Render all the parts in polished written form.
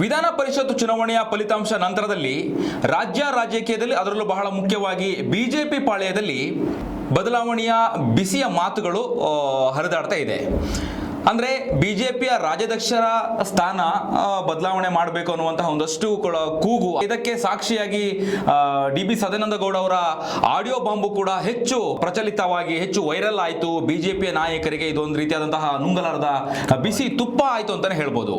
ವಿಧಾನ ಪರಿಷತ್ ಚುನಾವಣೆಯ ಫಲಿತಾಂಶ ನಂತರದಲ್ಲಿ ರಾಜಕೀಯದಲ್ಲಿ ಅದರಲ್ಲೂ ಬಹಳ ಮುಖ್ಯವಾಗಿ ಬಿಜೆಪಿ ಪಾಳೆಯದಲ್ಲಿ ಬದಲಾವಣೆಯ ಬಿಸಿಯ ಮಾತುಗಳು ಹರಿದಾಡ್ತಾ ಇದೆ. ಅಂದರೆ ಬಿಜೆಪಿಯ ರಾಜ್ಯಾಧ್ಯಕ್ಷರ ಸ್ಥಾನ ಬದಲಾವಣೆ ಮಾಡಬೇಕು ಅನ್ನುವಂತಹ ಒಂದಷ್ಟು ಕೂಗು, ಇದಕ್ಕೆ ಸಾಕ್ಷಿಯಾಗಿ ಡಿ.ಬಿ. ಸದಾನಂದ ಗೌಡ ಅವರ ಆಡಿಯೋ ಬಾಂಬು ಕೂಡ ಹೆಚ್ಚು ಪ್ರಚಲಿತವಾಗಿ ಹೆಚ್ಚು ವೈರಲ್ ಆಯಿತು. ಬಿಜೆಪಿಯ ನಾಯಕರಿಗೆ ಇದೊಂದು ರೀತಿಯಾದಂತಹ ನುಂಗಲಾರದ ಬಿಸಿ ತುಪ್ಪ ಆಯಿತು ಅಂತಾನೆ ಹೇಳ್ಬೋದು.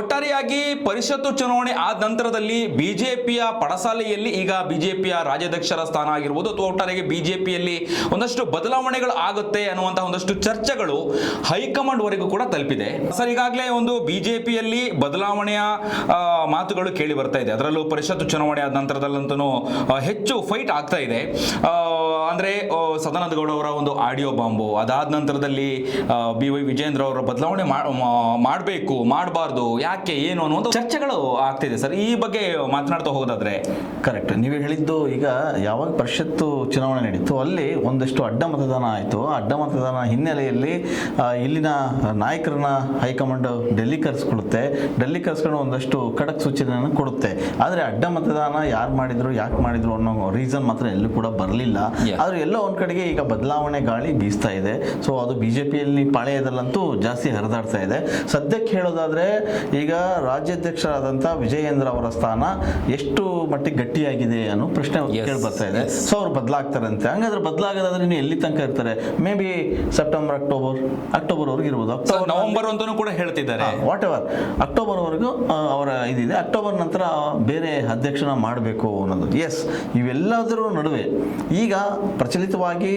ಒಟ್ಟಾರೆಯಾಗಿ ಪರಿಷತ್ತು ಚುನಾವಣೆ ಆದ ನಂತರದಲ್ಲಿ ಬಿಜೆಪಿಯ ಪಡಸಾಲೆಯಲ್ಲಿ ಈಗ ಬಿಜೆಪಿಯ ರಾಜ್ಯಾಧ್ಯಕ್ಷರ ಸ್ಥಾನ ಆಗಿರ್ಬೋದು ಅಥವಾ ಒಟ್ಟಾರೆಯಾಗಿ ಬಿಜೆಪಿಯಲ್ಲಿ ಒಂದಷ್ಟು ಬದಲಾವಣೆಗಳು ಆಗುತ್ತೆ ಅನ್ನುವಂತಹ ಒಂದಷ್ಟು ಚರ್ಚೆಗಳು ಹೈಕಮಾಂಡ್ ಕೂಡ ತಲುಪಿದೆ. ಸರ್, ಈಗಾಗಲೇ ಒಂದು ಬಿಜೆಪಿಯಲ್ಲಿ ಬದಲಾವಣೆಯ ಮಾತುಗಳು ಕೇಳಿ ಬರ್ತಾ ಇದೆ. ಅದರಲ್ಲೂ ಪರಿಷತ್ತು ಚುನಾವಣೆ ಆದ ನಂತರದಲ್ಲಂತೂ ಹೆಚ್ಚು ಫೈಟ್ ಆಗ್ತಾ ಇದೆ. ಅಂದ್ರೆ ಸದಾನಂದ ಗೌಡ ಅವರ ಒಂದು ಆಡಿಯೋ ಬಾಂಬು, ಅದಾದ ನಂತರದಲ್ಲಿ ಬಿ.ವೈ. ವಿಜಯೇಂದ್ರ ಅವರ ಬದಲಾವಣೆ ಮಾಡಬೇಕು ಮಾಡಬಾರ್ದು, ಯಾಕೆ ಏನು ಅನ್ನುವಂಥ ಚರ್ಚೆಗಳು ಆಗ್ತಿದೆ. ಸರ್, ಈ ಬಗ್ಗೆ ಮಾತನಾಡ್ತಾ ಹೋಗೋದಾದ್ರೆ ಕರೆಕ್ಟ್. ನೀವು ಹೇಳಿದ್ದು ಈಗ ಯಾವಾಗ ಪರಿಷತ್ತು ಚುನಾವಣೆ ನಡೀತು ಅಲ್ಲಿ ಒಂದಷ್ಟು ಅಡ್ಡ ಮತದಾನ ಆಯಿತು. ಅಡ್ಡ ಮತದಾನ ಹಿನ್ನೆಲೆಯಲ್ಲಿ ಇಲ್ಲಿನ ನಾಯಕರನ್ನ ಹೈಕಮಾಂಡ್ ಡೆಲ್ಲಿ ಕರೆಸ್ಕೊಳ್ಳುತ್ತೆ. ಡೆಲ್ಲಿ ಕರೆಸ್ಕೊಂಡು ಒಂದಷ್ಟು ಖಡಕ್ ಸೂಚನೆಯನ್ನು ಕೊಡುತ್ತೆ. ಆದರೆ ಅಡ್ಡ ಮತದಾನ ಯಾರು ಮಾಡಿದ್ರು ಯಾಕೆ ಮಾಡಿದ್ರು ಅನ್ನೋ ರೀಸನ್ ಮಾತ್ರ ಎಲ್ಲೂ ಕೂಡ ಬರಲಿಲ್ಲ. ಆದರೆ ಎಲ್ಲೋ ಒಂದ್ ಕಡೆಗೆ ಈಗ ಬದಲಾವಣೆ ಗಾಳಿ ಬೀಸ್ತಾ ಇದೆ. ಸೊ ಅದು ಬಿಜೆಪಿಯಲ್ಲಿ ಪಾಳೆಯದಲ್ಲಂತೂ ಜಾಸ್ತಿ ಹರಿದಾಡ್ತಾ ಇದೆ. ಸದ್ಯಕ್ಕೆ ಹೇಳೋದಾದ್ರೆ ಈಗ ರಾಜ್ಯಾಧ್ಯಕ್ಷರಾದಂಥ ವಿಜಯೇಂದ್ರ ಅವರ ಸ್ಥಾನ ಎಷ್ಟು ಮಟ್ಟಿಗೆ ಗಟ್ಟಿಯಾಗಿದೆ ಅನ್ನೋ ಪ್ರಶ್ನೆ ಕೇಳಿ ಬರ್ತಾ ಇದೆ. ಸೊ ಅವ್ರು ಬದಲಾಗ್ತಾರಂತೆ. ಹಂಗಾದ್ರೆ ಬದಲಾಗೋದಾದ್ರೆ ಇನ್ನು ಎಲ್ಲಿ ತನಕ ಇರ್ತಾರೆ? ಮೇ ಬಿ ಸೆಪ್ಟೆಂಬರ್ ಅಕ್ಟೋಬರ್ ವರೆಗೂ ಇರ್ಬೋದು. ನವೆಂಬರ್ ಅಂತಾನೂ ಕೂಡ ಹೇಳ್ತಿದ್ದಾರೆ. ವಾಟ್ ಎವರ್, ಅಕ್ಟೋಬರ್ ವರೆಗೂ ಅವರ ಇದಿದೆ. ಅಕ್ಟೋಬರ್ ನಂತರ ಬೇರೆ ಅಧ್ಯಕ್ಷನ ಮಾಡಬೇಕು ಅನ್ನೋದು. ಎಸ್, ಇವೆಲ್ಲದರ ನಡುವೆ ಈಗ ಪ್ರಚಲಿತವಾಗಿ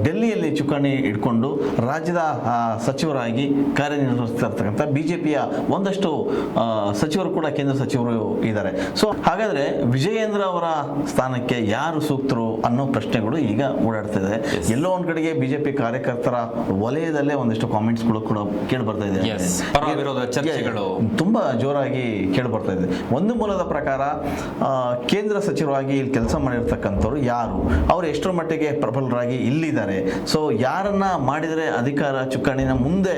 ಡೆಲ್ಲಿಯಲ್ಲಿ ಚುಕ್ಕಾಣಿ ಇಟ್ಕೊಂಡು ರಾಜ್ಯದ ಸಚಿವರಾಗಿ ಕಾರ್ಯನಿರ್ವಹಿಸ್ತಾ ಇರ್ತಕ್ಕಂಥ ಬಿಜೆಪಿಯ ಒಂದಷ್ಟು ಸಚಿವರು ಕೂಡ ಕೇಂದ್ರ ಸಚಿವರು ಇದ್ದಾರೆ. ಸೊ ಹಾಗಾದ್ರೆ ವಿಜಯೇಂದ್ರ ಅವರ ಸ್ಥಾನಕ್ಕೆ ಯಾರು ಸೂಕ್ತರು ಅನ್ನೋ ಪ್ರಶ್ನೆಗಳು ಈಗ ಓಡಾಡ್ತಿದೆ. ಎಲ್ಲೋ ಒಂದ್ ಕಡೆಗೆ ಬಿಜೆಪಿ ಕಾರ್ಯಕರ್ತರ ವಲಯದಲ್ಲೇ ಒಂದಿಷ್ಟು ಕಾಮೆಂಟ್ಸ್ಗಳು ಕೂಡ ಕೇಳಿ ಬರ್ತಾ ಇದೆ. ಚರ್ಚೆಗಳು ತುಂಬಾ ಜೋರಾಗಿ ಕೇಳಿ ಬರ್ತಾ ಇದೆ. ಒಂದು ಮೂಲದ ಪ್ರಕಾರ ಕೇಂದ್ರ ಸಚಿವರಾಗಿ ಇಲ್ಲಿ ಕೆಲಸ ಮಾಡಿರ್ತಕ್ಕಂಥವ್ರು ಯಾರು, ಅವರು ಎಷ್ಟರ ಮಟ್ಟಿಗೆ ಪ್ರಬಲರಾಗಿ ಇಲ್ಲಿದ್ದಾರೆ, ಸೊ ಯಾರನ್ನ ಮಾಡಿದರೆ ಅಧಿಕಾರ ಚುಕ್ಕಾಣಿನ ಮುಂದೆ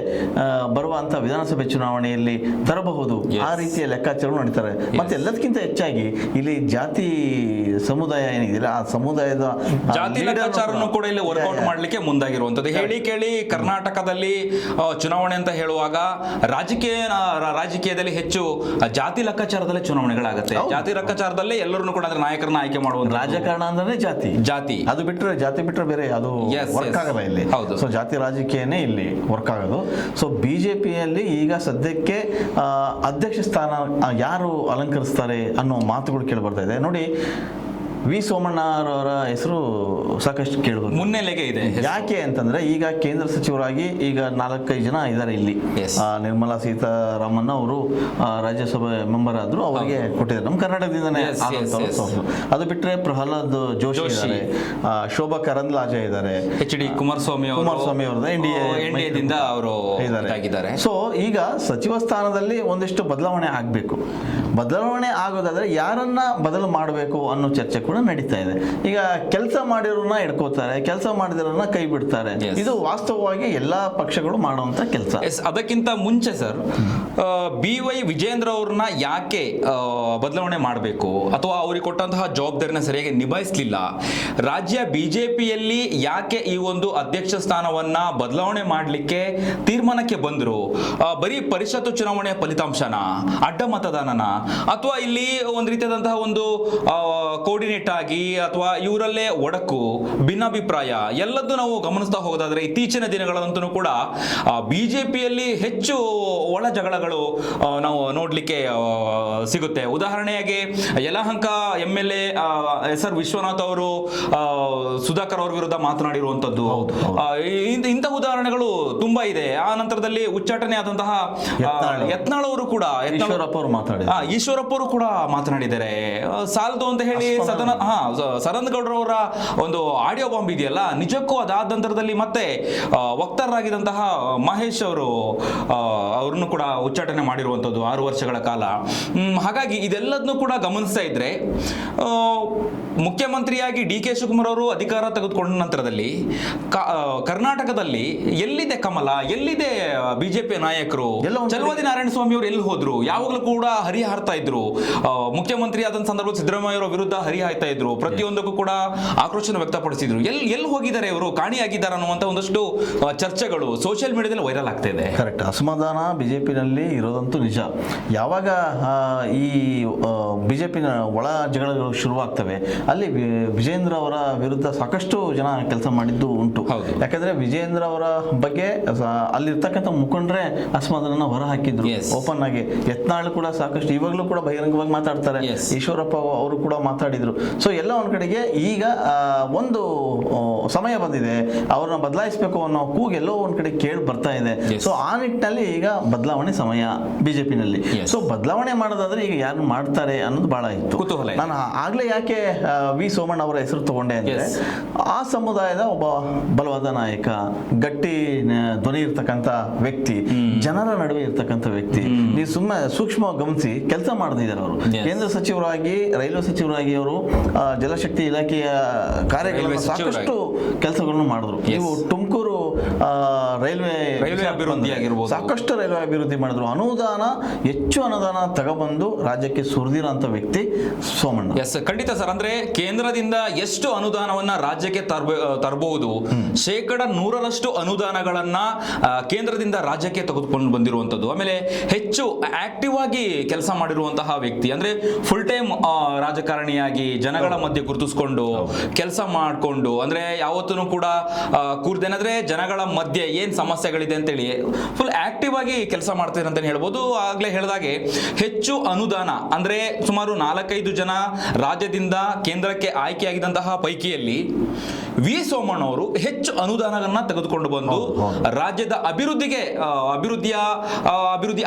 ಬರುವಂತ ವಿಧಾನಸಭೆ ಚುನಾವಣೆಯಲ್ಲಿ ತರಬಹುದು, ಆ ರೀತಿಯ ಲೆಕ್ಕಾಚಾರ ನಡೀತಾರೆ. ಮತ್ತೆ ಎಲ್ಲದಕ್ಕಿಂತ ಹೆಚ್ಚಾಗಿ ಇಲ್ಲಿ ಜಾತಿ ಸಮುದಾಯ ಏನಿದೆ ಆ ಸಮುದಾಯದ ಜಾತಿ ಲೆಕ್ಕಾಚಾರವನ್ನು ಕೂಡ ಇಲ್ಲಿ ವರ್ಕೌಟ್ ಮಾಡ್ಲಿಕ್ಕೆ ಮುಂದಾಗಿರುವಂತದ್ದು. ಹೇಳಿ ಕೇಳಿ ಕರ್ನಾಟಕದಲ್ಲಿ ಚುನಾವಣೆ ಅಂತ ಹೇಳುವಾಗ ರಾಜಕೀಯದಲ್ಲಿ ಹೆಚ್ಚು ಜಾತಿ ಲೆಕ್ಕಾಚಾರದಲ್ಲೇ ಚುನಾವಣೆಗಳಾಗುತ್ತೆ. ಜಾತಿ ಲೆಕ್ಕಾಚಾರದಲ್ಲೇ ಎಲ್ಲರನ್ನು ಕೂಡ ನಾಯಕರನ್ನ ಆಯ್ಕೆ ಮಾಡುವಂತ ರಾಜಕಾರಣ ಅಂದ್ರೆ ಜಾತಿ ಅದು ಬಿಟ್ಟರೆ ಜಾತಿ ಬಿಟ್ಟರೆ ಬೇರೆ ಅದು ವರ್ಕ್ ಆಗಲ್ಲ ಇಲ್ಲಿ. ಹೌದು. ಸೊ ಜಾತಿ ರಾಜಕೀಯನೇ ಇಲ್ಲಿ ವರ್ಕ್ ಆಗೋದು. ಸೊ ಬಿಜೆಪಿಯಲ್ಲಿ ಈಗ ಸದ್ಯಕ್ಕೆ ಅಧ್ಯಕ್ಷ ಸ್ಥಾನ ಯಾರು ಅಲಂಕರಿಸ್ತಾರೆ ಅನ್ನೋ ಮಾತುಗಳು ಕೇಳಿ ಬರ್ತಾ ಇದೆ. ನೋಡಿ, ವಿ ಸೋಮಣ್ಣರವರ ಹೆಸರು ಸಾಕಷ್ಟು ಕೇಳಬಹುದು, ಮುನ್ನೆಲೆಗೆ ಇದೆ. ಯಾಕೆ ಅಂತಂದ್ರೆ ಈಗ ಕೇಂದ್ರ ಸಚಿವರಾಗಿ ಈಗ 4-5 ಜನ ಇದ್ದಾರೆ ಇಲ್ಲಿ. ನಿರ್ಮಲಾ ಸೀತಾರಾಮನ್ ಅವರು ರಾಜ್ಯಸಭೆ ಮೆಂಬರ್ ಆದ್ರು, ಅವರಿಗೆ ಕೊಟ್ಟಿದ್ದಾರೆ. ನಮ್ಮ ಕರ್ನಾಟಕದಿಂದನೇ ಅದು ಬಿಟ್ರೆ ಪ್ರಹ್ಲಾದ್ ಜೋಶಿ ಇದ್ದಾರೆ, ಶೋಭಾ ಕರಂದ್ಲಾಜೆ ಇದ್ದಾರೆ, ಎಚ್.ಡಿ. ಕುಮಾರಸ್ವಾಮಿ ಅವರದ ಎನ್ಡಿಎದಿಂದ ಅವರು ಇದ್ದಾರೆ. ಸೊ ಈಗ ಸಚಿವ ಸ್ಥಾನದಲ್ಲಿ ಒಂದಿಷ್ಟು ಬದಲಾವಣೆ ಆಗ್ಬೇಕು. ಬದಲಾವಣೆ ಆಗೋದಾದ್ರೆ ಯಾರನ್ನ ಬದಲು ಮಾಡಬೇಕು ಅನ್ನೋ ಚರ್ಚೆ ಕೂಡ ನಡೀತಾ ಇದೆ. ಈಗ ಕೆಲಸ ಮಾಡಿರೋರನ್ನ ಇಟ್ಕೋತಾರೆ, ಕೆಲಸ ಮಾಡಿದರನ್ನ ಕೈ ಬಿಡ್ತಾರೆ. ಇದು ವಾಸ್ತವವಾಗಿ ಎಲ್ಲಾ ಪಕ್ಷಗಳು ಮಾಡುವಂತ ಕೆಲಸ. ಅದಕ್ಕಿಂತ ಮುಂಚೆ ಸರ್, ಬಿ.ವೈ. ವಿಜಯೇಂದ್ರ ಅವ್ರನ್ನ ಯಾಕೆ ಬದಲಾವಣೆ ಮಾಡಬೇಕು ಅಥವಾ ಅವ್ರಿಗೆ ಕೊಟ್ಟಂತಹ ಜವಾಬ್ದಾರಿನ ಸರಿಯಾಗಿ ನಿಭಾಯಿಸಲಿಲ್ಲ, ರಾಜ್ಯ ಬಿಜೆಪಿಯಲ್ಲಿ ಯಾಕೆ ಈ ಒಂದು ಅಧ್ಯಕ್ಷ ಸ್ಥಾನವನ್ನ ಬದಲಾವಣೆ ಮಾಡಲಿಕ್ಕೆ ತೀರ್ಮಾನಕ್ಕೆ ಬಂದ್ರು? ಬರೀ ಪರಿಷತ್ತು ಚುನಾವಣೆಯ ಫಲಿತಾಂಶನ, ಅಡ್ಡ ಮತದಾನನ, ಅಥವಾ ಇಲ್ಲಿ ಒಂದು ರೀತಿಯಾದಂತಹ ಒಂದು ಕೋರ್ಡಿನೇಟ್ ಆಗಿ ಅಥವಾ ಇವರಲ್ಲೇ ಒಡಕು ಭಿನ್ನಾಭಿಪ್ರಾಯ ಎಲ್ಲದೂ ನಾವು ಗಮನಿಸ್ತಾ ಹೋಗೋದಾದ್ರೆ ಇತ್ತೀಚಿನ ದಿನಗಳಂತೂ ಕೂಡ ಬಿಜೆಪಿಯಲ್ಲಿ ಹೆಚ್ಚು ಒಳ ಜಗಳಗಳು ನಾವು ನೋಡ್ಲಿಕ್ಕೆ ಸಿಗುತ್ತೆ. ಉದಾಹರಣೆಯಾಗಿ ಯಲಹಂಕ MLA SR ವಿಶ್ವನಾಥ್ ಅವರು ಸುಧಾಕರ್ ಅವ್ರ ವಿರುದ್ಧ ಮಾತನಾಡಿರುವಂತದ್ದು, ಇಂಥ ಉದಾಹರಣೆಗಳು ತುಂಬಾ ಇದೆ. ಆ ನಂತರದಲ್ಲಿ ಉಚ್ಚಾಟನೆ ಆದಂತಹ ಯತ್ನಾಳ್ ಅವರು ಕೂಡ ಈಶ್ವರಪ್ಪ ಅವರು ಕೂಡ ಮಾತನಾಡಿದ್ದಾರೆ. ಸಾಲದು ಅಂತ ಹೇಳಿ ಸದನ ಸದಾನಂದ ಗೌಡರವರ ಒಂದು ಆಡಿಯೋ ಬಾಂಬ್ ಇದೆಯಲ್ಲ, ನಿಜಕ್ಕೂ ಅದಾದ ನಂತರದಲ್ಲಿ ಮತ್ತೆ ವಕ್ತಾರರಾಗಿದ್ದಂತಹ ಮಹೇಶ್ ಅವರು ಅವ್ರನ್ನು ಕೂಡ ಉಚ್ಚಾಟನೆ ಮಾಡಿರುವಂಥದ್ದು 6 ವರ್ಷಗಳ ಕಾಲ. ಹಾಗಾಗಿ ಇದೆಲ್ಲದನ್ನು ಕೂಡ ಗಮನಿಸ್ತಾ ಇದ್ರೆ ಮುಖ್ಯಮಂತ್ರಿಯಾಗಿ ಡಿ ಕೆ ಶಿವಕುಮಾರ್ ಅವರು ಅಧಿಕಾರ ತೆಗೆದುಕೊಂಡ ನಂತರದಲ್ಲಿ ಕರ್ನಾಟಕದಲ್ಲಿ ಎಲ್ಲಿದೆ ಕಮಲ, ಎಲ್ಲಿದೆ ಬಿಜೆಪಿ ನಾಯಕರು? ಚಲವಾದಿ ನಾರಾಯಣ ಸ್ವಾಮಿ ಅವರು ಎಲ್ಲಿ ಹೋದ್ರು? ಯಾವಾಗಲೂ ಕೂಡ ಹರಿಹಾರ್ತಾ ಇದ್ರು. ಮುಖ್ಯಮಂತ್ರಿ ಆದ ಸಂದರ್ಭದಲ್ಲಿ ಸಿದ್ದರಾಮಯ್ಯ ಅವರ ವಿರುದ್ಧ ಹರಿಹಾಯ್ತಾ ಇದ್ರು, ಪ್ರತಿಯೊಂದಕ್ಕೂ ಕೂಡ ಆಕ್ರೋಶನ ವ್ಯಕ್ತಪಡಿಸಿದ್ರು. ಎಲ್ಲಿ ಹೋಗಿದ್ದಾರೆ ಇವರು, ಕಾಣಿಯಾಗಿದ್ದಾರೆ ಅನ್ನುವಂಥ ಒಂದಷ್ಟು ಚರ್ಚೆಗಳು ಸೋಷಿಯಲ್ ಮೀಡಿಯಾದಲ್ಲಿ ವೈರಲ್ ಆಗ್ತಾ ಇದೆ. ಕರೆಕ್ಟ್. ಅಸಮಾಧಾನ ಬಿಜೆಪಿನಲ್ಲಿ ಇರೋದಂತೂ ನಿಜ. ಯಾವಾಗ ಈ ಬಿಜೆಪಿನ ಒಳ ಜಗಳಗಳು ಶುರುವಾಗ್ತವೆ ಅಲ್ಲಿ ವಿಜೇಂದ್ರ ಅವರ ವಿರುದ್ಧ ಸಾಕಷ್ಟು ಜನ ಕೆಲಸ ಮಾಡಿದ್ದು ಉಂಟು. ಯಾಕಂದ್ರೆ ವಿಜೇಂದ್ರ ಅವರ ಬಗ್ಗೆ ಅಲ್ಲಿರ್ತಕ್ಕಂಥ ಮುಖಂಡರೇ ಅಸಮಾಧಾನ ಹೊರ ಹಾಕಿದ್ರು ಓಪನ್ ಆಗಿ. ಯತ್ನಾಳ್ ಕೂಡ ಸಾಕಷ್ಟು ಇವಾಗಲೂ ಕೂಡ ಬಹಿರಂಗವಾಗಿ ಮಾತಾಡ್ತಾರೆ. ಈಶ್ವರಪ್ಪ ಅವರು ಕೂಡ ಮಾತಾಡಿದ್ರು. ಸೊ ಎಲ್ಲ ಒಂದ್ ಕಡೆಗೆ ಈಗ ಒಂದು ಸಮಯ ಬಂದಿದೆ, ಅವ್ರನ್ನ ಬದಲಾಯಿಸಬೇಕು ಅನ್ನೋ ಕೂಗು ಎಲ್ಲೋ ಒಂದ್ ಕಡೆ ಕೇಳಿ ಬರ್ತಾ ಇದೆ. ಸೊ ಆ ನಿಟ್ಟಿನಲ್ಲಿ ಈಗ ಬದಲಾವಣೆ ಸಮಯ ಬಿಜೆಪಿನಲ್ಲಿ. ಸೊ ಬದಲಾವಣೆ ಮಾಡೋದಾದ್ರೆ ಈಗ ಯಾರು ಮಾಡ್ತಾರೆ ಅನ್ನೋದು ಬಹಳ ಇತ್ತು ಕುತೂಹಲ. ನಾನು ಆಗ್ಲೇ ಯಾಕೆ ವಿ ಸೋಮಣ್ಣ ಅವರ ಹೆಸರು ತಗೊಂಡೆ ಅಂದ್ರೆ ಆ ಸಮುದಾಯದ ಒಬ್ಬ ಬಲವಾದ ನಾಯಕ, ಗಟ್ಟಿ ಧ್ವನಿ ಇರ್ತಕ್ಕಂಥ ವ್ಯಕ್ತಿ, ಜನರ ನಡುವೆ ಇರ್ತಕ್ಕಂಥ ವ್ಯಕ್ತಿ. ನೀವು ಸುಮ್ಮನೆ ಸೂಕ್ಷ್ಮವಾಗಿ ಗಮನಿಸಿ ಕೆಲಸ ಮಾಡ್ತಿದ್ದಾರೆ ಅವರು. ಕೇಂದ್ರ ಸಚಿವರಾಗಿ, ರೈಲ್ವೆ ಸಚಿವರಾಗಿ ಅವರು ಜಲಶಕ್ತಿ ಇಲಾಖೆಯ ಕಾರ್ಯಗಳನ್ನು ಸಾಕಷ್ಟು ಕೆಲಸಗಳನ್ನು ಮಾಡಿದ್ರು. ನೀವು ತುಮಕೂರು ರೈಲ್ವೆ ಅಭಿವೃದ್ಧಿ ಆಗಿರ್ಬೋದು, ಸಾಕಷ್ಟು ರೈಲ್ವೆ ಅಭಿವೃದ್ಧಿ ಮಾಡಿದ್ರು. ಹೆಚ್ಚು ಅನುದಾನ ತಗೊಬಂದು ರಾಜ್ಯಕ್ಕೆ ಸುರಿದಿರೋಂಥ ವ್ಯಕ್ತಿ ಸೋಮಣ್ಣ. ಎಸ್, ಖಂಡಿತ ಸರ್. ಅಂದ್ರೆ ಕೇಂದ್ರದಿಂದ ಎಷ್ಟು ಅನುದಾನವನ್ನ ರಾಜ್ಯಕ್ಕೆ ತರಬಹುದು, 100% ಅನುದಾನಗಳನ್ನ ಕೇಂದ್ರದಿಂದ ರಾಜ್ಯಕ್ಕೆ ತೆಗೆದುಕೊಂಡು ಬಂದಿರುವಂತದ್ದು. ಆಮೇಲೆ ಹೆಚ್ಚು ಆಕ್ಟಿವ್ ಆಗಿ ಕೆಲಸ ಮಾಡಿರುವಂತಹ ವ್ಯಕ್ತಿ, ಅಂದ್ರೆ ಫುಲ್ ಟೈಮ್ ರಾಜಕಾರಣಿಯಾಗಿ ಜನಗಳ ಮಧ್ಯೆ ಗುರುತಿಸ್ಕೊಂಡು ಕೆಲಸ ಮಾಡಿಕೊಂಡು, ಅಂದ್ರೆ ಯಾವತ್ತೂ ಕೂಡ ಕೂರ್ದೇನಂದ್ರೆ ಜನಗಳ ಮಧ್ಯೆ ಏನ್ ಸಮಸ್ಯೆಗಳಿದೆ ಅಂತೇಳಿ ಫುಲ್ ಆಕ್ಟಿವ್ ಆಗಿ ಕೆಲಸ ಮಾಡ್ತಾರೆ ಅಂತ ಹೇಳ್ಬೋದು. ಆಗ್ಲೇ ಹೇಳಿದಾಗೆ ಹೆಚ್ಚು ಅನುದಾನ ಅಂದ್ರೆ ಸುಮಾರು 4-5 ಜನ ರಾಜ್ಯದಿಂದ ಕೇಂದ್ರಕ್ಕೆ ಆಯ್ಕೆಯಾಗಿದ್ದಂತಹ ಪೈಕಿಯಲ್ಲಿ ವಿ ಸೋಮಣ್ಣ ಅವರು ಹೆಚ್ಚು ಅನುದಾನಗಳನ್ನ ತೆಗೆದುಕೊಂಡು ಬಂದು ರಾಜ್ಯದ ಅಭಿವೃದ್ಧಿ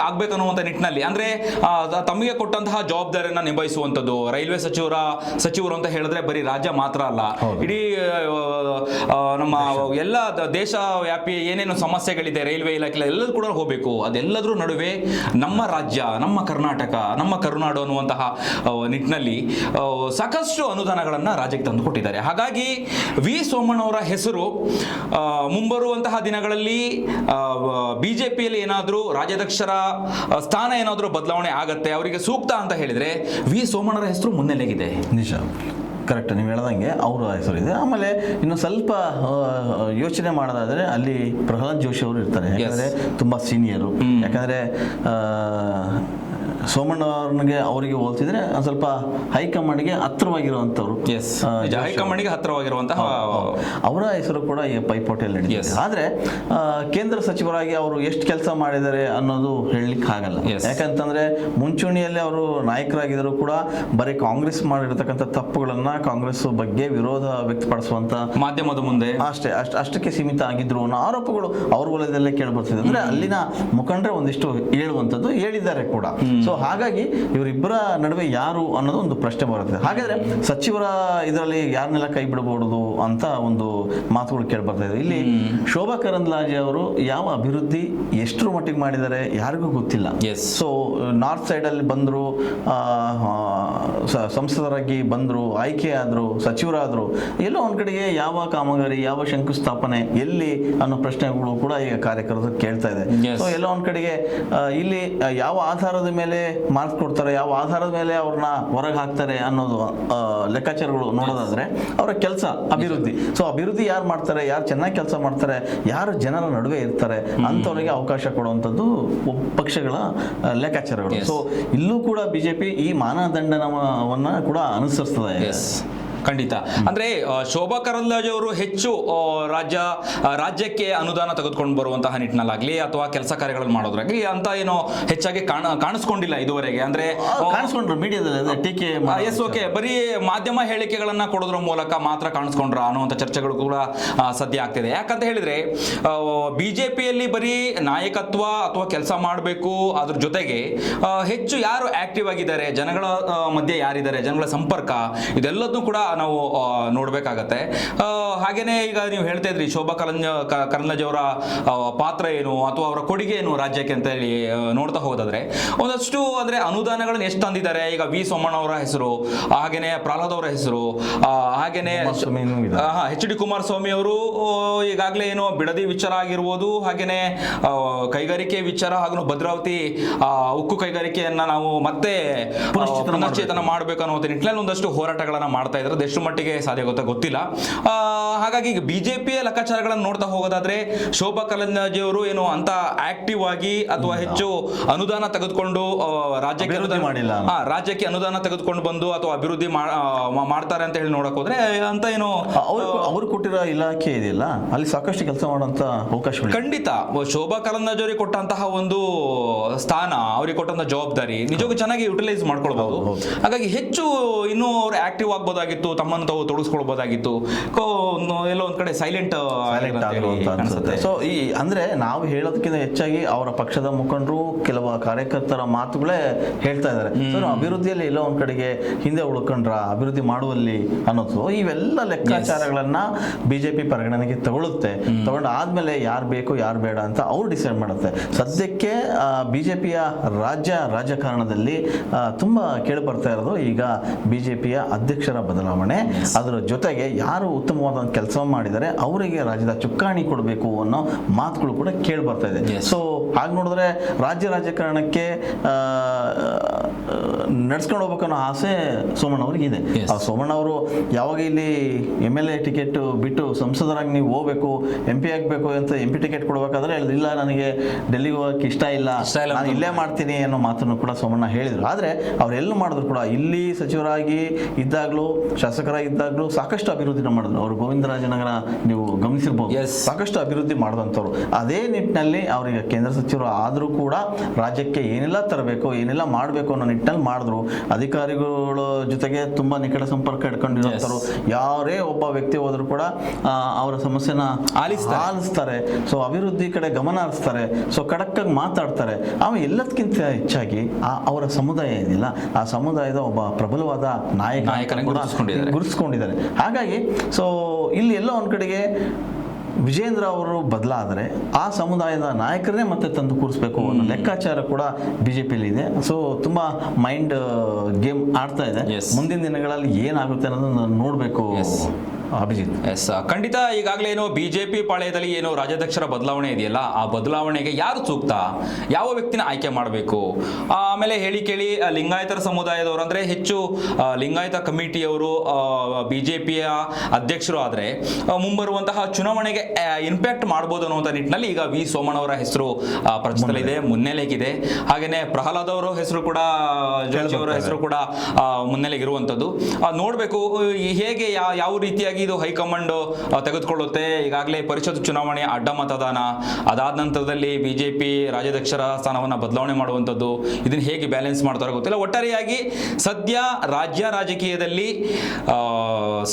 ಆಗ್ಬೇಕನ್ನುವಂತ ನಿಟ್ಟಿನಲ್ಲಿ, ಅಂದ್ರೆ ತಮಗೆ ಕೊಟ್ಟಂತಹ ಜವಾಬ್ದಾರಿಯನ್ನ ನಿಭಾಯಿಸುವಂತದ್ದು. ರೈಲ್ವೆ ಸಚಿವರು ಅಂತ ಹೇಳಿದ್ರೆ ಬರೀ ರಾಜ್ಯ ಮಾತ್ರ ಅಲ್ಲ, ಇಡೀ ನಮ್ಮ ಎಲ್ಲ ದೇಶ ವ್ಯಾಪಿ ಏನೇನು ಸಮಸ್ಯೆಗಳಿದೆ ರೈಲ್ವೆ ಇಲಾಖೆ ಎಲ್ಲದೂ ಕೂಡ ಹೋಗಬೇಕು. ಅದೆಲ್ಲದರ ನಡುವೆ ನಮ್ಮ ರಾಜ್ಯ, ನಮ್ಮ ಕರ್ನಾಟಕ, ನಮ್ಮ ಕರುನಾಡು ಅನ್ನುವಂತಹ ನಿಟ್ಟಿನಲ್ಲಿ ಸಾಕಷ್ಟು ಅನುದಾನಗಳನ್ನ ರಾಜ್ಯಕ್ಕೆ ತಂದು ಕೊಟ್ಟಿದ್ದಾರೆ. ಹಾಗಾಗಿ ವಿ ಸೋಮಣ್ಣ ಅವರ ಹೆಸರು ಮುಂಬರುವಂತಹ ದಿನಗಳಲ್ಲಿ ಬಿಜೆಪಿಯಲ್ಲಿ ಏನಾದರೂ ರಾಜ್ಯಾಧ್ಯಕ್ಷರ ಸ್ಥಾನ ಏನಾದರೂ ಬದಲಾವಣೆ ಆಗತ್ತೆ, ಅವರಿಗೆ ಸೂಕ್ತ ಅಂತ ಹೇಳಿದ್ರೆ ವಿ ಸೋಮಣ್ಣರ ಹೆಸರು ಮುನ್ನೆಲೆಗಿದೆ. ನಿಜ, ಕರೆಕ್ಟ್. ನೀವು ಹೇಳ್ದಂಗೆ ಅವರ ಹೆಸರು ಇದೆ. ಆಮೇಲೆ ಇನ್ನು ಸ್ವಲ್ಪ ಯೋಚನೆ ಮಾಡೋದಾದ್ರೆ ಅಲ್ಲಿ ಪ್ರಹ್ಲಾದ್ ಜೋಶಿ ಅವರು ಇರ್ತಾರೆ. ಯಾಕಂದ್ರೆ ತುಂಬಾ ಸೀನಿಯರು. ಯಾಕಂದ್ರೆ ಸೋಮಣ್ಣ ಅವ್ರಿಗೆ ಅವರಿಗೆ ಹೋಲ್ಸಿದ್ರೆ ಸ್ವಲ್ಪ ಹೈಕಮಾಂಡ್ಗೆ ಹತ್ತಿರವಾಗಿರುವಂತವ್ರು. ಹೈಕಮಾಂಡ್ಗೆ ಹತ್ತಿರವಾಗಿರುವಂತಹ ಅವರ ಹೆಸರು ಕೂಡ ಈ ಪೈಪೋಟಿಯಲ್ಲಿ ನಡೀತಿದೆ. ಆದ್ರೆ ಕೇಂದ್ರ ಸಚಿವರಾಗಿ ಅವರು ಎಷ್ಟು ಕೆಲಸ ಮಾಡಿದ್ದಾರೆ ಅನ್ನೋದು ಹೇಳಲಿಕ್ಕೆ ಆಗಲ್ಲ. ಯಾಕಂತಂದ್ರೆ ಮುಂಚೂಣಿಯಲ್ಲಿ ಅವರು ನಾಯಕರಾಗಿದ್ದರೂ ಕೂಡ ಬರೀ ಕಾಂಗ್ರೆಸ್ ಮಾಡಿರ್ತಕ್ಕಂಥ ತಪ್ಪುಗಳನ್ನ, ಕಾಂಗ್ರೆಸ್ ಬಗ್ಗೆ ವಿರೋಧ ವ್ಯಕ್ತಪಡಿಸುವಂತ ಮಾಧ್ಯಮದ ಮುಂದೆ ಅಷ್ಟಕ್ಕೆ ಸೀಮಿತ ಆಗಿದ್ರು ಅನ್ನೋ ಆರೋಪಗಳು ಅವ್ರ ವಲಯದಲ್ಲೇ ಕೇಳಿಬರ್ತಿದೆ. ಅಂದ್ರೆ ಅಲ್ಲಿನ ಮುಖಂಡರೇ ಒಂದಿಷ್ಟು ಹೇಳುವಂಥದ್ದು ಹೇಳಿದ್ದಾರೆ ಕೂಡ. ಸೊ ಹಾಗಾಗಿ ಇವರಿಬ್ಬರ ನಡುವೆ ಯಾರು ಅನ್ನೋದು ಒಂದು ಪ್ರಶ್ನೆ ಬರುತ್ತೆ. ಹಾಗಾದ್ರೆ ಸಚಿವರ ಇದರಲ್ಲಿ ಯಾರನ್ನೆಲ್ಲ ಕೈ ಬಿಡಬಹುದು ಅಂತ ಒಂದು ಮಾತುಗಳು ಕೇಳಿ ಬರ್ತಾ ಇದೆ. ಇಲ್ಲಿ ಶೋಭಾ ಕರಂದ್ಲಾಜೆ ಅವರು ಯಾವ ಅಭಿವೃದ್ಧಿ ಎಷ್ಟರ ಮಟ್ಟಿಗೆ ಮಾಡಿದ್ದಾರೆ ಯಾರಿಗೂ ಗೊತ್ತಿಲ್ಲ. ಸೊ ನಾರ್ತ್ ಸೈಡ್ ಅಲ್ಲಿ ಬಂದ್ರು, ಸಂಸದರಾಗಿ ಬಂದ್ರು, ಆಯ್ಕೆ ಆದ್ರು, ಸಚಿವರಾದ್ರು, ಎಲ್ಲೋ ಒಂದ್ ಕಡೆಗೆ ಯಾವ ಕಾಮಗಾರಿ, ಯಾವ ಶಂಕುಸ್ಥಾಪನೆ ಎಲ್ಲಿ ಅನ್ನೋ ಪ್ರಶ್ನೆಗಳು ಕೂಡ ಈಗ ಕಾರ್ಯಕರ್ತರು ಕೇಳ್ತಾ ಇದೆ. ಸೊ ಎಲ್ಲೋ ಒಂದ್ ಕಡೆಗೆ ಇಲ್ಲಿ ಯಾವ ಆಧಾರದ ಮೇಲೆ ಮಾರ್ಕ್ಸ್ ಕೊಡ್ತಾರೆ, ಯಾವ ಆಧಾರದ ಮೇಲೆ ಅವ್ರನ್ನ ಹೊರಗೆ ಹಾಕ್ತಾರೆ ಅನ್ನೋದು ಲೆಕ್ಕಾಚಾರಗಳು ನೋಡೋದಾದ್ರೆ ಅವರ ಕೆಲಸ ಅಭಿವೃದ್ಧಿ. ಸೊ ಅಭಿವೃದ್ಧಿ ಯಾರು ಮಾಡ್ತಾರೆ, ಯಾರು ಚೆನ್ನಾಗಿ ಕೆಲಸ ಮಾಡ್ತಾರೆ, ಯಾರು ಜನರ ನಡುವೆ ಇರ್ತಾರೆ ಅಂತವರಿಗೆ ಅವಕಾಶ ಕೊಡುವಂಥದ್ದು ಪಕ್ಷಗಳ ಲೆಕ್ಕಾಚಾರಗಳು. ಸೊ ಇಲ್ಲೂ ಕೂಡ ಬಿಜೆಪಿ ಈ ಮಾನದಂಡವನ್ನ ಕೂಡ ಅನುಸರಿಸ್ತದೆ. ಖಂಡಿತ. ಅಂದ್ರೆ ಶೋಭಾ ಕರಂದ್ಲಾಜೆ ಅವರು ಹೆಚ್ಚು ರಾಜ್ಯಕ್ಕೆ ಅನುದಾನ ತೆಗೆದುಕೊಂಡು ಬರುವಂತಹ ನಿಟ್ಟಿನಲ್ಲಾಗ್ಲಿ ಅಥವಾ ಕೆಲಸ ಕಾರ್ಯಗಳನ್ನು ಮಾಡೋದ್ರಾಗ್ಲಿ ಅಂತ ಏನೋ ಹೆಚ್ಚಾಗಿ ಕಾಣಿಸ್ಕೊಂಡಿಲ್ಲ ಇದುವರೆಗೆ. ಅಂದ್ರೆ ಕಾಣಿಸ್ಕೊಂಡ್ರು ಮೀಡಿಯಾದಲ್ಲಿ ಟೀಕೆ ಎಸ್ ಓಕೆ, ಬರೀ ಮಾಧ್ಯಮ ಹೇಳಿಕೆಗಳನ್ನ ಕೊಡೋದ್ರ ಮೂಲಕ ಮಾತ್ರ ಕಾಣಿಸ್ಕೊಂಡ್ರ ಅನ್ನುವಂಥ ಚರ್ಚೆಗಳು ಕೂಡ ಸದ್ಯ ಆಗ್ತಿದೆ. ಯಾಕಂತ ಹೇಳಿದ್ರೆ ಬಿಜೆಪಿಯಲ್ಲಿ ಬರೀ ನಾಯಕತ್ವ ಅಥವಾ ಕೆಲಸ ಮಾಡಬೇಕು, ಅದ್ರ ಜೊತೆಗೆ ಹೆಚ್ಚು ಯಾರು ಆಕ್ಟಿವ್ ಆಗಿದ್ದಾರೆ, ಜನಗಳ ಮಧ್ಯೆ ಯಾರಿದ್ದಾರೆ, ಜನಗಳ ಸಂಪರ್ಕ, ಇದೆಲ್ಲದನ್ನು ಕೂಡ ನಾವು ನೋಡ್ಬೇಕಾಗತ್ತೆ. ಹಾಗೇನೆ ಈಗ ನೀವು ಹೇಳ್ತಾ ಇದ್ರಿ ಶೋಭಾ ಕರಂದ್ಲಾಜೆ ಅವರ ಪಾತ್ರ ಏನು ಅಥವಾ ಅವರ ಕೊಡುಗೆ ಏನು ರಾಜ್ಯಕ್ಕೆ ಅಂತ ಹೇಳಿ ನೋಡ್ತಾ ಹೋಗೋದಾದ್ರೆ ಒಂದಷ್ಟು ಅಂದ್ರೆ ಅನುದಾನಗಳನ್ನ ಎಷ್ಟು ತಂದಿದ್ದಾರೆ. ಈಗ ವಿ ಸೋಮಣ್ಣ ಅವರ ಹೆಸರು, ಹಾಗೇನೆ ಪ್ರಹ್ಲಾದ್ ಅವರ ಹೆಸರು, ಹಾಗೇನೆ ಎಚ್ ಡಿ ಕುಮಾರಸ್ವಾಮಿ ಅವರು ಈಗಾಗಲೇ ಏನು ಬಿಡದಿ ವಿಚಾರ ಆಗಿರ್ಬೋದು, ಹಾಗೇನೆ ಕೈಗಾರಿಕೆ ವಿಚಾರ ಹಾಗೂ ಭದ್ರಾವತಿ ಉಕ್ಕು ಕೈಗಾರಿಕೆಯನ್ನ ನಾವು ಮತ್ತೆ ಪುನಶ್ಚೇತನ ಮಾಡಬೇಕು ಅನ್ನೋ ನಿಟ್ಟಿನಲ್ಲಿ ಒಂದಷ್ಟು ಹೋರಾಟಗಳನ್ನ ಮಾಡ್ತಾ ಇದ್ದಾರೆ. ಎಷ್ಟು ಮಟ್ಟಿಗೆ ಸಾಧ್ಯ ಗೊತ್ತಿಲ್ಲ. ಹಾಗಾಗಿ ಈಗ ಬಿಜೆಪಿಯ ಲೆಕ್ಕಾಚಾರಗಳನ್ನು ನೋಡ್ತಾ ಹೋಗೋದಾದ್ರೆ ಶೋಭಾ ಕರಂದ್ಲಾಜೆ ಅವರು ಏನು ಅಂತ ಆಕ್ಟಿವ್ ಆಗಿ ಅಥವಾ ಹೆಚ್ಚು ಅನುದಾನ ತೆಗೆದುಕೊಂಡು ರಾಜ್ಯಕ್ಕೆ ಅನುದಾನ ತೆಗೆದುಕೊಂಡು ಬಂದು ಅಥವಾ ಅಭಿವೃದ್ಧಿ ಮಾಡ್ತಾರೆ ಅಂತ ಹೇಳಿ ನೋಡಕ್ ಹೋದ್ರೆ ಅಂತ ಏನು ಅವರು ಕೊಟ್ಟಿರೋ ಇಲಾಖೆ ಇದೆಯಲ್ಲ ಅಲ್ಲಿ ಸಾಕಷ್ಟು ಕೆಲಸ ಮಾಡುವಂತ ಅವಕಾಶ ಖಂಡಿತ. ಶೋಭಾ ಕರಂದ್ಲಾಜೆ ಅವರಿಗೆ ಕೊಟ್ಟಂತಹ ಒಂದು ಸ್ಥಾನ, ಅವರಿಗೆ ಕೊಟ್ಟಂತಹ ಜವಾಬ್ದಾರಿ ನಿಜಕ್ಕೂ ಚೆನ್ನಾಗಿ ಯುಟಿಲೈಸ್ ಮಾಡ್ಕೊಳ್ಬಹುದು. ಹಾಗಾಗಿ ಹೆಚ್ಚು ಇನ್ನೂ ಅವ್ರು ಆಕ್ಟಿವ್ ಆಗ್ಬೋದಾಗಿತ್ತು, ತಮ್ಮನ್ನು ತಾವು ತೊಡಗಿಸ್ಕೊಳ್ಬೋದಾಗಿತ್ತು. ಎಲ್ಲೋ ಒಂದ್ ಕಡೆ ಸೈಲೆಂಟ್ ಅನ್ಸುತ್ತೆ. ಸೊ ಈ ಅಂದ್ರೆ ನಾವು ಹೇಳೋದಕ್ಕಿಂತ ಹೆಚ್ಚಾಗಿ ಅವರ ಪಕ್ಷದ ಮುಖಂಡರು ಕೆಲವು ಕಾರ್ಯಕರ್ತರ ಮಾತುಗಳೇ ಹೇಳ್ತಾ ಇದ್ದಾರೆ. ಸೊ ಅಭಿವೃದ್ಧಿಯಲ್ಲಿ ಎಲ್ಲೋ ಒಂದ್ ಕಡೆಗೆ ಹಿಂದೆ ಉಳ್ಕೊಂಡ್ರ ಅಭಿವೃದ್ಧಿ ಮಾಡುವಲ್ಲಿ ಅನ್ನೋದು, ಇವೆಲ್ಲ ಲೆಕ್ಕಾಚಾರಗಳನ್ನ ಬಿಜೆಪಿ ಪರಿಗಣನೆಗೆ ತಗೊಳುತ್ತೆ. ತಗೊಂಡು ಆದ್ಮೇಲೆ ಯಾರು ಬೇಕು ಯಾರು ಬೇಡ ಅಂತ ಅವ್ರು ಡಿಸೈಡ್ ಮಾಡುತ್ತೆ. ಸದ್ಯಕ್ಕೆ ಬಿಜೆಪಿಯ ರಾಜಕಾರಣದಲ್ಲಿ ತುಂಬಾ ಕೇಳಿ ಬರ್ತಾ ಇರೋದು ಈಗ ಬಿಜೆಪಿಯ ಅಧ್ಯಕ್ಷರ ಬದಲಾವಣೆ, ಅದರ ಜೊತೆಗೆ ಯಾರು ಉತ್ತಮವಾದ ಕೆಲಸ ಮಾಡಿದರೆ ಅವರಿಗೆ ರಾಜ್ಯದ ಚುಕ್ಕಾಣಿ ಕೊಡಬೇಕು ಅನ್ನೋ ಮಾತುಗಳು ಕೂಡ ಕೇಳಿ ಬರ್ತಾ ಇದೆ. ಸೊ ಹಾಗೆ ನೋಡಿದ್ರೆ ರಾಜಕಾರಣಕ್ಕೆ ನಡ್ಸ್ಕೊಂಡು ಹೋಗ್ಬೇಕನ್ನೋ ಆಸೆ ಸೋಮಣ್ಣ ಅವ್ರಿಗೆ ಇದೆ. ಸೋಮಣ್ಣ ಅವರು ಯಾವಾಗ ಇಲ್ಲಿ MLA ಟಿಕೆಟ್ ಬಿಟ್ಟು ಸಂಸದರಾಗಿ ನೀವು ಹೋಗ್ಬೇಕು, MP ಆಗಬೇಕು ಅಂತ MP ಟಿಕೆಟ್ ಕೊಡ್ಬೇಕಾದ್ರೆ ಇಲ್ಲ ನನಗೆ ಡೆಲ್ಲಿಗೆ ಹೋಗಕ್ಕೆ ಇಷ್ಟ ಇಲ್ಲ, ನಾನು ಇಲ್ಲೇ ಮಾಡ್ತೀನಿ ಅನ್ನೋ ಮಾತನ್ನು ಕೂಡ ಸೋಮಣ್ಣ ಹೇಳಿದ್ರು. ಆದ್ರೆ ಅವ್ರೆಲ್ಲೂ ಮಾಡಿದ್ರು ಕೂಡ ಇಲ್ಲಿ ಸಚಿವರಾಗಿ ಇದ್ದಾಗಲೂ ಶಾಸಕರಾಗಿದ್ದಾಗಲೂ ಸಾಕಷ್ಟು ಅಭಿವೃದ್ಧಿನ ಮಾಡಿದ್ರು. ಅವರು ಗೋವಿಂದರಾಜನಗರ ನೀವು ಗಮನಿಸಿರ್ಬೋದು, ಸಾಕಷ್ಟು ಅಭಿವೃದ್ಧಿ ಮಾಡಿದಂಥವ್ರು. ಅದೇ ನಿಟ್ಟಿನಲ್ಲಿ ಅವರಿಗೆ ಕೇಂದ್ರ ಸಚಿವರು ಆದರೂ ಕೂಡ ರಾಜ್ಯಕ್ಕೆ ಏನೆಲ್ಲ ತರಬೇಕು ಏನೆಲ್ಲ ಮಾಡಬೇಕು ಅನ್ನೋ ನಿಟ್ಟಿನಲ್ಲಿ ಮಾಡಿದ್ರು. ಅಧಿಕಾರಿಗಳ ಜೊತೆಗೆ ತುಂಬಾ ನಿಕಟ ಸಂಪರ್ಕ ಇಟ್ಕೊಂಡಿರೋಂಥವ್ರು. ಯಾರೇ ಒಬ್ಬ ವ್ಯಕ್ತಿ ಹೋದ್ರು ಕೂಡ ಅವರ ಸಮಸ್ಯೆನ ಆಲಿಸ್ತಾರೆ. ಸೊ ಅಭಿವೃದ್ಧಿ ಕಡೆ ಗಮನ ಹರಿಸ್ತಾರೆ. ಸೊ ಖಡಕ್ಕಾಗಿ ಮಾತಾಡ್ತಾರೆ. ಎಲ್ಲದಕ್ಕಿಂತ ಹೆಚ್ಚಾಗಿ ಅವರ ಸಮುದಾಯ ಏನಿಲ್ಲ, ಆ ಸಮುದಾಯದ ಒಬ್ಬ ಪ್ರಬಲವಾದ ನಾಯಕನ ಗುರುತಿಸ್ಕೊಂಡಿದ್ದಾರೆ. ಹಾಗಾಗಿ ಸೊ ಇಲ್ಲಿ ಎಲ್ಲೋ ಒಂದ್ ಕಡೆಗೆ ವಿಜೇಂದ್ರ ಅವರು ಬದಲಾದರೆ ಆ ಸಮುದಾಯದ ನಾಯಕರನ್ನೇ ಮತ್ತೆ ತಂದು ಕೂರಿಸ್ಬೇಕು ಅನ್ನೋ ಲೆಕ್ಕಾಚಾರ ಕೂಡ ಬಿಜೆಪಿಯಲ್ಲಿ ಇದೆ. ಸೊ ತುಂಬಾ ಮೈಂಡ್ ಗೇಮ್ ಆಡ್ತಾ ಇದೆ. ಮುಂದಿನ ದಿನಗಳಲ್ಲಿ ಏನಾಗುತ್ತೆ ಅನ್ನೋದನ್ನ ನೋಡ್ಬೇಕು ಅಭಿಜಿತ್. ಖಂಡಿತ. ಈಗಾಗಲೇ ಏನು ಬಿಜೆಪಿ ಪಾಳ್ಯದಲ್ಲಿ ಏನು ರಾಜ್ಯಾಧ್ಯಕ್ಷರ ಬದಲಾವಣೆ ಇದೆಯಲ್ಲ, ಆ ಬದಲಾವಣೆಗೆ ಯಾರು ಸೂಕ್ತ, ಯಾವ ವ್ಯಕ್ತಿನ ಆಯ್ಕೆ ಮಾಡಬೇಕು, ಆಮೇಲೆ ಹೇಳಿ ಕೇಳಿ ಲಿಂಗಾಯತರ ಸಮುದಾಯದವರು ಅಂದ್ರೆ ಹೆಚ್ಚು ಲಿಂಗಾಯತ ಕಮಿಟಿಯವರು ಬಿಜೆಪಿಯ ಅಧ್ಯಕ್ಷರು ಆದ್ರೆ ಮುಂಬರುವಂತಹ ಚುನಾವಣೆಗೆ ಇಂಪ್ಯಾಕ್ಟ್ ಮಾಡಬಹುದು ಅನ್ನುವಂಥ ನಿಟ್ಟಿನಲ್ಲಿ ಈಗ ವಿ ಸೋಮಣ್ಣ ಅವರ ಹೆಸರು ಪ್ರಚಾರದಲ್ಲಿದೆ, ಮುನ್ನೆಲೆಗಿದೆ. ಹಾಗೇನೆ ಪ್ರಹ್ಲಾದ್ ಅವರ ಹೆಸರು ಕೂಡ, ಜೋಶಿ ಅವರ ಹೆಸರು ಕೂಡ ಮುನ್ನೆಲೆಗೆ ಇರುವಂತದ್ದು. ನೋಡ್ಬೇಕು ಹೇಗೆ ಯಾವ ರೀತಿಯಾಗಿ ಇದು ಹೈಕಮಾಂಡ್ ತೆಗೆದುಕೊಳ್ಳುತ್ತೆ. ಈಗಾಗಲೇ ಪರಿಷತ್ ಚುನಾವಣೆ ಅಡ್ಡ ಮತದಾನ, ಅದಾದ ನಂತರದಲ್ಲಿ ಬಿಜೆಪಿ ರಾಜ್ಯಾಧ್ಯಕ್ಷರ ಸ್ಥಾನವನ್ನು ಬದಲಾವಣೆ ಮಾಡುವಂಥದ್ದು, ಇದನ್ನ ಹೇಗೆ ಬ್ಯಾಲೆನ್ಸ್ ಮಾಡ್ತಾರೋ ಗೊತ್ತಿಲ್ಲ. ಒಟ್ಟಾರೆಯಾಗಿ ಸದ್ಯ ರಾಜಕೀಯದಲ್ಲಿ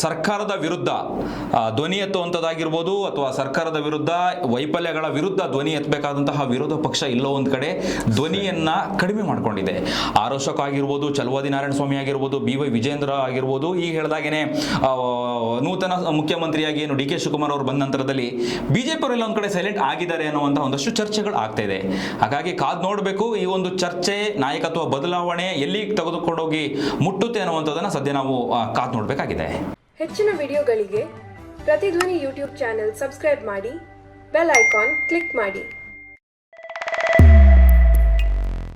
ಸರ್ಕಾರದ ವಿರುದ್ಧ ಧ್ವನಿ ಎತ್ತುವಂಥದ್ದಾಗಿರ್ಬೋದು ಅಥವಾ ಸರ್ಕಾರದ ವಿರುದ್ಧ ವೈಫಲ್ಯಗಳ ವಿರುದ್ಧ ಧ್ವನಿ ಎತ್ತಬೇಕಾದಂತಹ ವಿರೋಧ ಪಕ್ಷ ಎಲ್ಲೋ ಒಂದು ಕಡೆ ಧ್ವನಿಯನ್ನ ಕಡಿಮೆ ಮಾಡ್ಕೊಂಡಿದೆ. ಆರ್ ಅಶೋಕ್ ಆಗಿರ್ಬೋದು, ಚಲವಾದಿ ನಾರಾಯಣ ಸ್ವಾಮಿ ಆಗಿರ್ಬೋದು, BY ವಿಜೇಂದ್ರ ಆಗಿರ್ಬೋದು, ಈಗ ಹೇಳಿದಾಗೇನೆ ನೂತನ ಮುಖ್ಯಮಂತ್ರಿಯಾಗಿ ಏನು DK ಶಿವಕುಮಾರ್ ಅವರು ಬಂದ ನಂತರದಲ್ಲಿ ಬಿಜೆಪಿ ಅವರೆಲ್ಲ ಒಂದು ಕಡೆ ಸೈಲೆಂಟ್ ಆಗಿದ್ದಾರೆ ಅನ್ನುವಂಥ ಒಂದಷ್ಟು ಚರ್ಚೆಗಳು ಆಗ್ತಾ ಇದೆ. ಹಾಗಾಗಿ ಕಾದ್ ನೋಡಬೇಕು ಈ ಒಂದು ಚರ್ಚೆ, ನಾಯಕತ್ವ ಬದಲಾವಣೆ ಎಲ್ಲಿ ತೆಗೆದುಕೊಂಡೋಗಿ ಮುಟ್ಟುತ್ತೆ ಅನ್ನುವಂಥದ್ದನ್ನ ಸದ್ಯ ನಾವು ಕಾದ್ ನೋಡಬೇಕಾಗಿದೆ. ಹೆಚ್ಚಿನ ವಿಡಿಯೋಗಳಿಗೆ ಪ್ರತಿಧ್ವನಿ ಯೂಟ್ಯೂಬ್ ಚಾನೆಲ್ ಸಬ್ಸ್ಕ್ರೈಬ್ ಮಾಡಿ, ಬೆಲ್ ಐಕಾನ್ ಕ್ಲಿಕ್ ಮಾಡಿ.